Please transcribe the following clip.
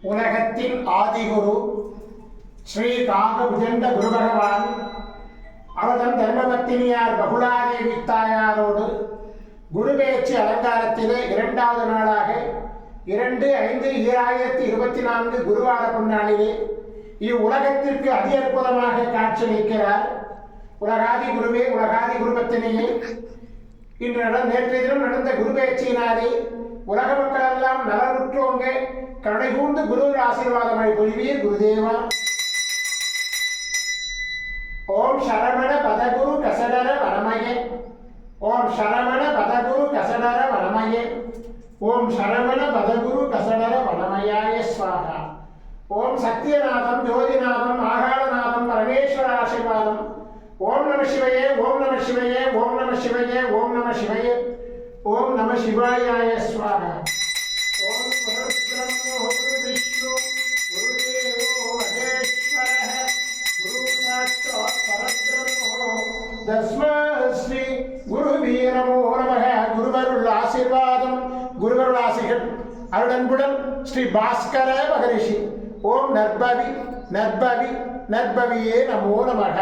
உலகத்தின் ஆதிகுரு ஸ்ரீ காகபுஜண்ட குரு பகவான் அவர்தம் தர்மபத்தினியார் பகுலாதேவி தாயாரோடு குரு பேச்சு அலங்காரத்திலே இரண்டாவது நாளாக 2/5/2024 குருவார பொன்னாளிலே இவ்வுலகத்திற்கு அதி அற்புதமாக காட்சியளிக்கிறார். உலகாதி குருவே, உலகாதி குருபத்தினியே, இன்று நேற்றைய தினம் நடந்த குரு பேச்சினாலே உலக மக்கள் எல்லாம் நலனுற்றோங்க கருணை கூர்ந்து குரு ஆசீர்வாதமாய் பொழிவீர் குருதேவா. ஓம் சரவண பதகுரு கசடர வரமயே, ஓம் சரவண பதகுரு கசடர வரமயே, ஓம் சரவண பதகுரு கசடர வரமயாய ஸ்வாஹா. ஓம் சத்யநாதம் ஜோதிநாதம் ஆகாரநாதம் பரமேஸ்வர ஆசீர்வாதம். ஓம் நம சிவயே, ஓம் நம சிவயே, ஓம் நம சிவயே, ஓம் நம சிவயே, ஓம் நம சிவாயாய ஸ்வாஹா. ஓம் பரபிரம்மோ குரு விஷ்ணு குருதேவோ மகேஸ்வரः குரு சாட்சாத் பரபிரம்மோ தஸ்மை ஸ்ரீ குருவே நமோ நமः. குருவருள் ஆசீர்வாதம், குருவருள் ஆசிகள் அருடன்புடன் ஸ்ரீ பாஸ்கர மகரிஷி. ஓம் நற்பவி நற்பவி நற்பவியே நமோ நமः.